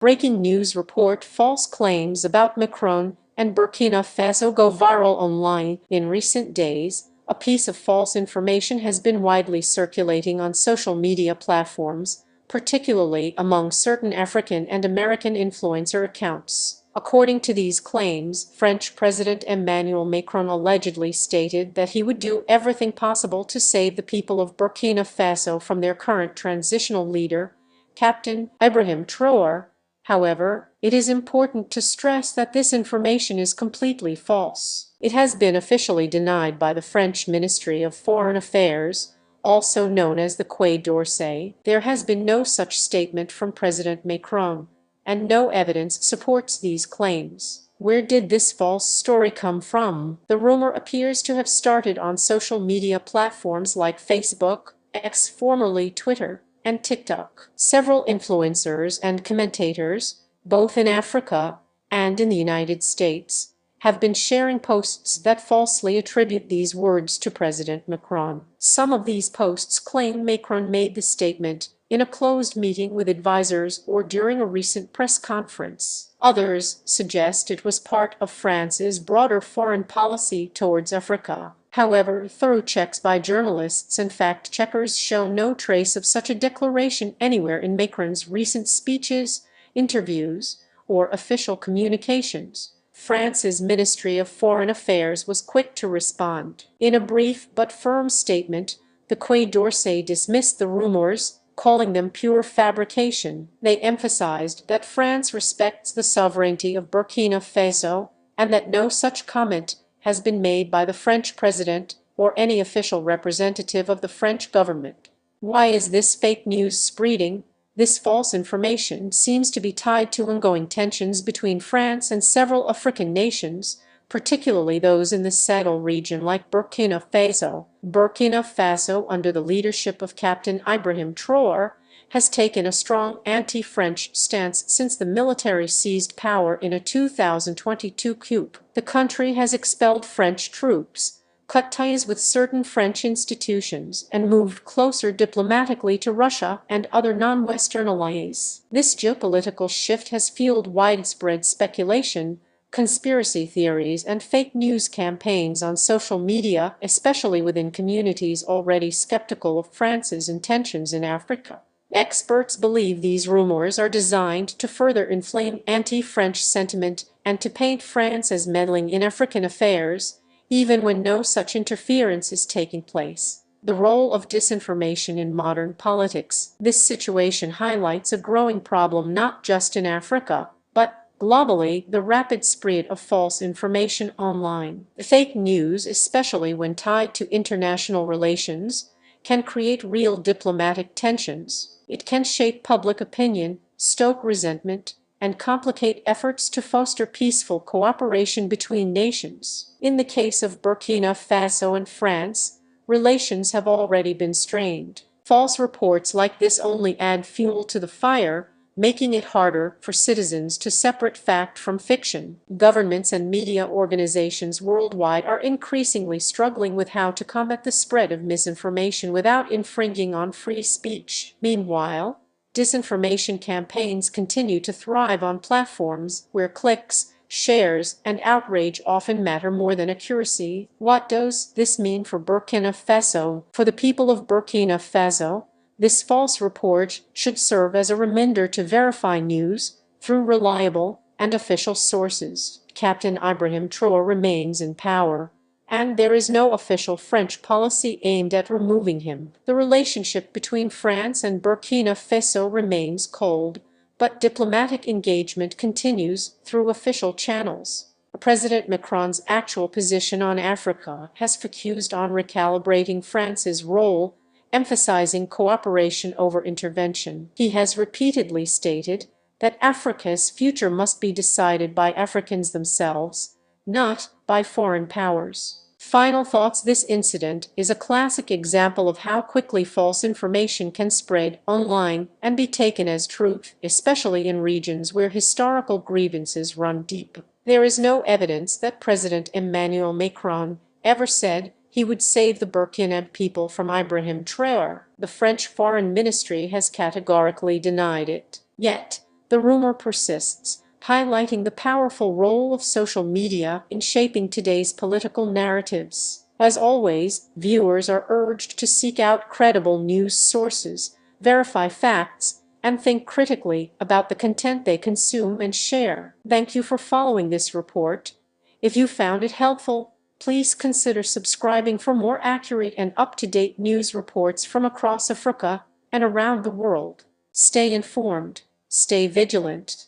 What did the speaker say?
Breaking news report: false claims about Macron and Burkina Faso go viral online. In recent days, a piece of false information has been widely circulating on social media platforms, particularly among certain African and American influencer accounts. According to these claims, French President Emmanuel Macron allegedly stated that he would do everything possible to save the people of Burkina Faso from their current transitional leader, Captain Ibrahim Traoré. However, it is important to stress that this information is completely false. It has been officially denied by the French Ministry of Foreign Affairs, also known as the Quai d'Orsay. There has been no such statement from President Macron, and no evidence supports these claims. Where did this false story come from? The rumor appears to have started on social media platforms like Facebook, X formerly Twitter, and TikTok. Several influencers and commentators, both in Africa and in the United States, have been sharing posts that falsely attribute these words to President Macron. Some of these posts claim Macron made the statement in a closed meeting with advisors or during a recent press conference. Others suggest it was part of France's broader foreign policy towards Africa. However, thorough checks by journalists and fact-checkers show no trace of such a declaration anywhere in Macron's recent speeches, interviews, or official communications. France's Ministry of Foreign Affairs was quick to respond. In a brief but firm statement, the Quai d'Orsay dismissed the rumors, calling them pure fabrication. They emphasized that France respects the sovereignty of Burkina Faso and that no such comment has been made by the French president or any official representative of the French government. Why is this fake news spreading? This false information seems to be tied to ongoing tensions between France and several African nations, particularly those in the Sahel region like Burkina Faso. Burkina Faso, under the leadership of Captain Ibrahim Traoré, has taken a strong anti-French stance since the military seized power in a 2022 coup. The country has expelled French troops, cut ties with certain French institutions, and moved closer diplomatically to Russia and other non-Western allies. This geopolitical shift has fueled widespread speculation, conspiracy theories, and fake news campaigns on social media, especially within communities already skeptical of France's intentions in Africa. Experts believe these rumors are designed to further inflame anti-French sentiment and to paint France as meddling in African affairs, even when no such interference is taking place. The role of disinformation in modern politics. This situation highlights a growing problem not just in Africa, but globally: the rapid spread of false information online. Fake news, especially when tied to international relations, can create real diplomatic tensions. It can shape public opinion, stoke resentment, and complicate efforts to foster peaceful cooperation between nations. In the case of Burkina Faso and France, relations have already been strained. False reports like this only add fuel to the fire, making it harder for citizens to separate fact from fiction. Governments and media organizations worldwide are increasingly struggling with how to combat the spread of misinformation without infringing on free speech. Meanwhile, disinformation campaigns continue to thrive on platforms where clicks, shares, and outrage often matter more than accuracy. What does this mean for Burkina Faso? For the people of Burkina Faso, this false report should serve as a reminder to verify news through reliable and official sources. Captain Ibrahim Traoré remains in power, and there is no official French policy aimed at removing him. The relationship between France and Burkina Faso remains cold, but diplomatic engagement continues through official channels. President Macron's actual position on Africa has focused on recalibrating France's role, emphasizing cooperation over intervention. He has repeatedly stated that Africa's future must be decided by Africans themselves, not by foreign powers. Final thoughts: this incident is a classic example of how quickly false information can spread online and be taken as truth, especially in regions where historical grievances run deep. There is no evidence that President Emmanuel Macron ever said he would save the Burkina people from Ibrahim Traoré. The French Foreign Ministry has categorically denied it. Yet, The rumor persists, highlighting the powerful role of social media in shaping today's political narratives. As always, viewers are urged to seek out credible news sources, verify facts, and think critically about the content they consume and share. Thank you for following this report. If you found it helpful, please consider subscribing for more accurate and up-to-date news reports from across Africa and around the world. Stay informed, stay vigilant.